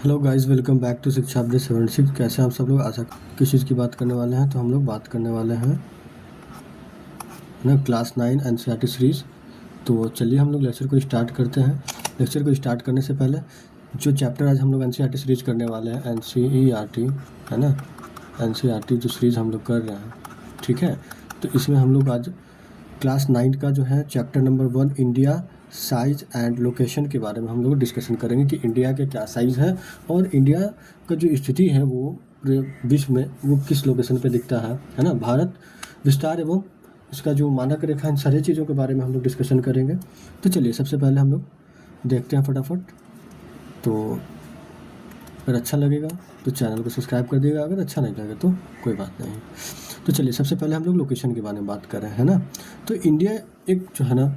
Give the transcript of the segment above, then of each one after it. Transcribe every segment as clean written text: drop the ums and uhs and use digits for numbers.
Hello guys, welcome back to Shiksha update 76। कैसे आप सब लोग? आशा किस चीज़ की बात करने वाले हैं? तो हम लोग बात करने वाले हैं ना क्लास 9 एनसीईआरटी सीरीज़। तो चलिए हम लोग लेक्चर को स्टार्ट करते हैं। लेक्चर को स्टार्ट करने से पहले जो चैप्टर आज हम लोग एनसीईआरटी सीरीज़ करने वाले हैं, एनसीईआरटी है ना, एनसीईआरटी जो सीरीज़ हम लोग कर रहे हैं, ठीक है। तो इसमें हम लोग आज क्लास 9 का जो है chapter number 1 India size and location के बारे में हम लोग डिस्कशन करेंगे कि इंडिया के क्या साइज़ है और इंडिया का जो स्थिति है वो पूरे विश्व में वो किस लोकेशन पे दिखता है ना। भारत विस्तार एवं इसका जो मानक रेखा, इन सारी चीज़ों के बारे में हम लोग डिस्कशन करेंगे। तो चलिए सबसे पहले हम लोग देखते हैं फटाफट। तो अगर अच्छा लगेगा तो चैनल को सब्सक्राइब कर दिएगा, अगर अच्छा नहीं लगेगा तो कोई बात नहीं। तो चलिए सबसे पहले हम लोग लोकेशन के बारे में बात कर रहे हैं ना। तो इंडिया एक जो है ना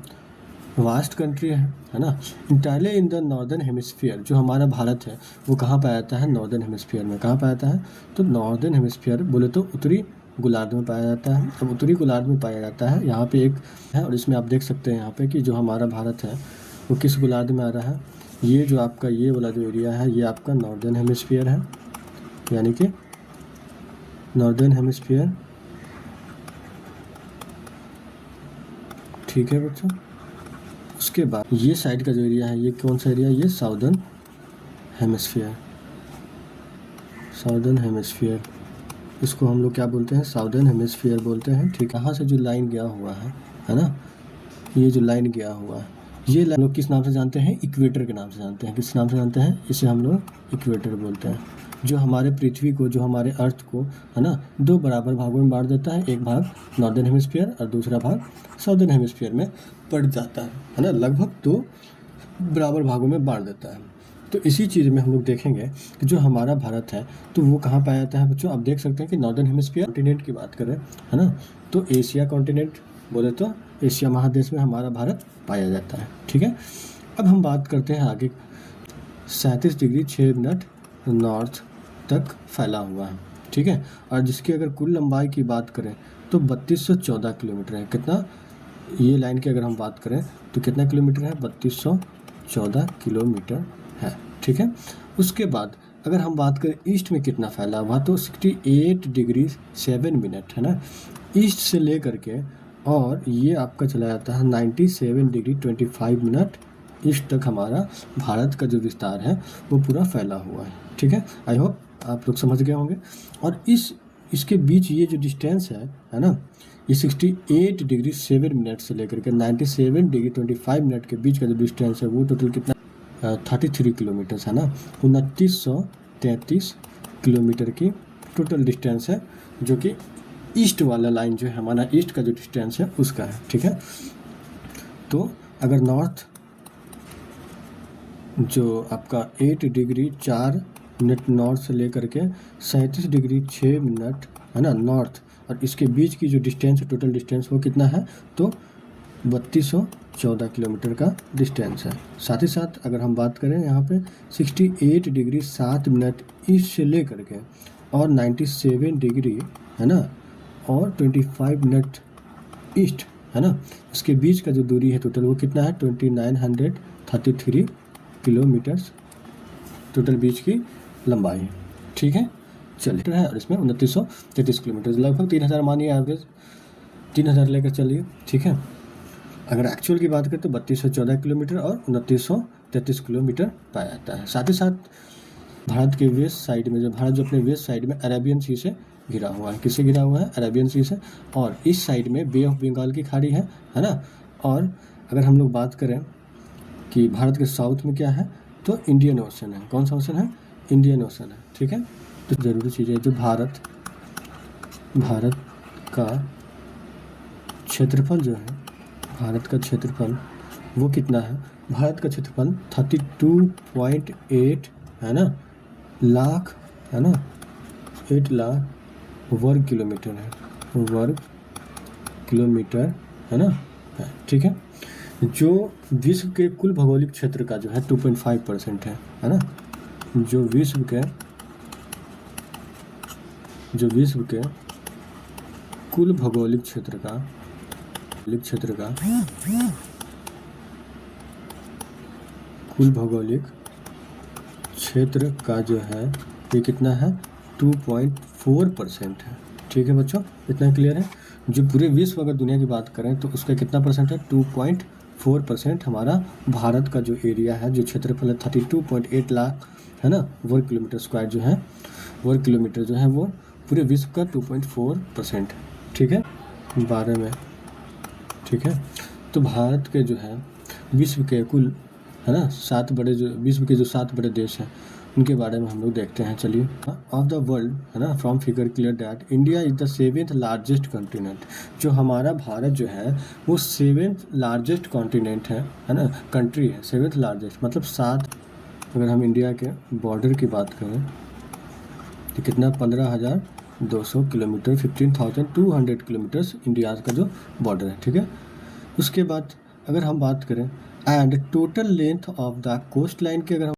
वास्ट कंट्री है ना, entirely in the northern hemisphere. जो हमारा भारत है वो कहाँ पाया जाता है? नॉर्दर्न हेमिस्फीयर में। कहाँ पाया जाता है? तो नॉर्दर्न हेमिस्फीयर बोले तो उत्तरी गोलार्ध में पाया जाता है। अब उत्तरी गोलार्ध में पाया जाता है, यहाँ पे एक है और इसमें आप देख सकते हैं यहाँ पे कि जो हमारा भारत है वो किस गोलार्ध में आ रहा है। ये जो आपका ये वाला जो एरिया है ये आपका नॉर्दर्न हेमिस्फीयर है, यानी कि नॉर्दर्न हेमिस्फीयर, ठीक है बच्चों। उसके बाद ये साइड का जो एरिया है ये कौन सा एरिया है? ये साउदर्न हेमिस्फीयर। साउदर्न हेमिस्फीयर, इसको हम लोग क्या बोलते हैं? साउदर्न हेमिस्फीयर बोलते हैं, ठीक। यहाँ से जो लाइन गया हुआ है ना, ये जो लाइन गया हुआ है ये लाइन लोग किस नाम से जानते हैं? इक्वेटर के नाम से जानते हैं। किस नाम से जानते हैं? इसे हम लोग इक्वेटर बोलते हैं। जो हमारे पृथ्वी को, जो हमारे अर्थ को है ना, दो बराबर भागों में बांट देता है। एक भाग नॉर्दर्न हेमिस्फीयर और दूसरा भाग साउदर्न हेमिस्फीयर में पड़ जाता है ना। लगभग दो बराबर भागों में बांट देता है। तो इसी चीज़ में हम लोग देखेंगे कि जो हमारा भारत है तो वो कहाँ पाया जाता है बच्चों। आप देख सकते हैं कि नॉर्दर्न हेमिस्फीयर कॉन्टिनेंट की बात करें है ना, तो एशिया कॉन्टिनेंट बोले तो एशिया महादेश में हमारा भारत पाया जाता है, ठीक है। अब हम बात करते हैं आगे। 37 डिग्री 6 मिनट नॉर्थ तक फैला हुआ है, ठीक है। और जिसकी अगर कुल लंबाई की बात करें तो 3214 किलोमीटर है। कितना? ये लाइन की अगर हम बात करें तो कितना किलोमीटर है? 3214 किलोमीटर है, ठीक है। उसके बाद अगर हम बात करें ईस्ट में कितना फैला हुआ, तो 68 डिग्री 7 मिनट है ना, ईस्ट से ले करके और ये आपका चला जाता है 97 डिग्री 25 मिनट ईस्ट तक हमारा भारत का जो विस्तार है वो पूरा फैला हुआ है, ठीक है। आई होप आप लोग समझ गए होंगे। और इसके बीच ये जो डिस्टेंस है ना, ये 68 डिग्री 7 मिनट से लेकर के 97 डिग्री 25 मिनट के बीच का जो डिस्टेंस है वो टोटल कितना? 33 किलोमीटर है ना। 2933 किलोमीटर की टोटल डिस्टेंस है, जो कि ईस्ट वाला लाइन जो है हमारा ईस्ट का जो डिस्टेंस है उसका है, ठीक है। तो अगर नॉर्थ जो आपका 8 डिग्री 4 मिनट नॉर्थ से लेकर के 37 डिग्री 6 मिनट है ना नॉर्थ, और इसके बीच की जो डिस्टेंस है टोटल डिस्टेंस वो कितना है? तो 3214 किलोमीटर का डिस्टेंस है। साथ ही साथ अगर हम बात करें यहाँ पे 68 डिग्री 7 मिनट ईस्ट से ले करके और 97 डिग्री है ना और 25 मिनट ईस्ट है ना, इसके बीच का जो दूरी है टोटल वो कितना है? 2933 किलोमीटर्स टोटल बीच की लंबाई है, ठीक है। चलिए है और इसमें 2933 किलोमीटर, लगभग 3000 मानिए, एवरेज 3000 लेकर चलिए, ठीक है। अगर एक्चुअल की बात करें तो 3214 किलोमीटर और 2933 किलोमीटर पाया जाता है। साथ ही साथ भारत के वेस्ट साइड में, जो भारत जो अपने वेस्ट साइड में अरेबियन सी से घिरा हुआ है। किससे घिरा हुआ है? अरेबियन सी से। और इस साइड में बे ऑफ बंगाल की खाड़ी है ना। और अगर हम लोग बात करें कि भारत के साउथ में क्या है, तो इंडियन ओशन है। कौन सा ओशन है? इंडियन ओशन है, ठीक है। तो ज़रूरी चीज़ है जो भारत का क्षेत्रफल जो है, भारत का क्षेत्रफल वो कितना है? भारत का क्षेत्रफल 32.8 है ना लाख है ना, 8 लाख वर्ग किलोमीटर है, वर्ग किलोमीटर है ना, ठीक है। जो विश्व के कुल भौगोलिक क्षेत्र का जो है 2.5% है ना। जो विश्व के कुल भौगोलिक क्षेत्र का कुल भौगोलिक क्षेत्र का जो है ये कितना है 2.4% है। ठीक है बच्चों, इतना क्लियर है। जो पूरे विश्व अगर दुनिया की बात करें तो उसका कितना परसेंट है 2.4% हमारा भारत का जो एरिया है, जो क्षेत्रफल है 32.8 लाख है ना वर्ग किलोमीटर स्क्वायर जो है, वर्ग किलोमीटर जो है वो पूरे विश्व का 2.4%। ठीक है 12 में। ठीक है, तो भारत के जो है विश्व के कुल है ना 7 बड़े, जो विश्व के जो 7 बड़े देश हैं उनके बारे में हम लोग देखते हैं। चलिए, ऑफ द वर्ल्ड है ना, from figure clear that India is the 7th largest continent. जो हमारा भारत जो है वो 7th लार्जेस्ट कॉन्टिनेंट है ना, कंट्री है 7th लार्जेस्ट, मतलब 7। अगर हम इंडिया के बॉर्डर की बात करें तो कितना 15,200 किलोमीटर, 15,200 किलोमीटर्स इंडिया का जो बॉर्डर है। ठीक है, उसके बाद अगर हम बात करें and total length of the coast line की अगर हम